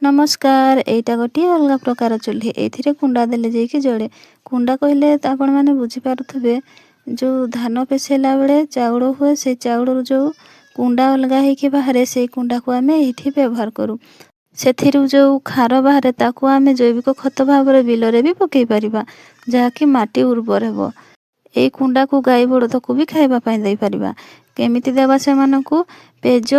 नमस्कार एटा गोटे अलग प्रकार चूल्ही एथिरे कुंडा देले जाइए जड़े कुंडा कहले आपण मैंने बुझीपारे जो धान पेसेला बेले चाउल हुए से चाउल जो कुंडा अलग हो बाहर से कुंडा को आम ये व्यवहार करूँ से जो खार बाहर ताकू आम जैविक खत भाव में बिलरे भी पकई पार जहाँकि माटी उर्वर हो यही कुंडा को गाई बड़द को भी खावाई दे पार केमिति देवा से मानकू पेज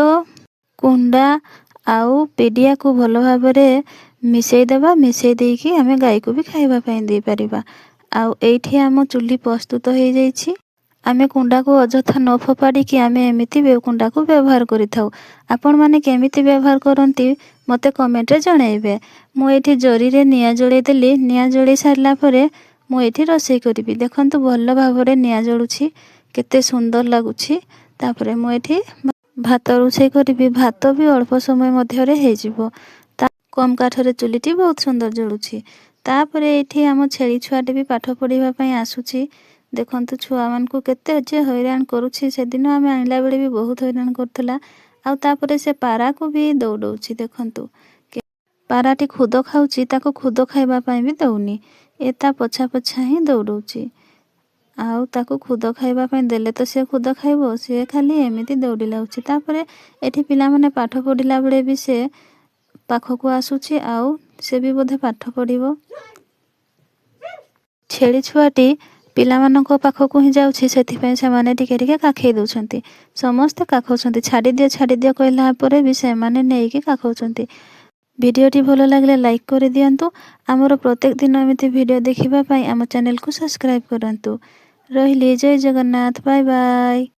कुंडा आउ पेडिया को भल भाव में मिसई देवा मिसई देकी आम गाई को भी खावाई दे पार आउ एठी आम चूल्ही प्रस्तुत हो जाइए आमे कुंडा को अजथा न फोपाड़ी कि आमे एमिति कुंडा को व्यवहार करिथाउ। आपण माने केमिति व्यवहार करंती मते कमेंट रे जणाइबे। मु एठी जरी रे निया जळै देली निया जळै सारला परे मु एठी रोषेई करिबी देखंतु भल भाव रे निया जळुछि केते सुंदर लागुछि तापरे मु एठी भात रोषेई करिबी भात भी अल्प समय मध्य रे हे जिवो कम काठरे चुलीटी बहुत सुंदर जळुछि तापरे एठी आम छेली छुआटे भी पाठ पढ़िबा पई आसुछि देखंतु छुआ मान को केते जे हैरान करूछि से दिन आमे आनिला बेले भी बहुत हैरान करथला आउ तापरे से पारा को भी दौड़ौछि देखंतु पाराटी खुद खाउछि ताको खुद खाइबा पई भी दउनी एता पछा पछा ही दौड़ौछि आउ ताको खुद खाइबा पई देले तो से खुद खाइबो से खाली एमिति दौड़ी लाउछि तापरे एठी पिला माने पाठ पढ़िला बेले भी से पाखको आसुछि आउ से भी बोधे पाठ पढ़िबो छेली छुआटी पिलामानंको पाखको ही जाउछि सेथिपई से माने टिके टिके काखै दउछंती समस्त काखौछंती छाडी दियो कहला परे भी से माने नेकी काखौछंती। भिडियोटी भलो लागले लाइक कर दियंतु आमर प्रत्येक दिन एमिति भिडियो देखिबा पई आम चैनल को सब्सक्राइब करंतु। रहिली जय जगन्नाथ बाय बाय।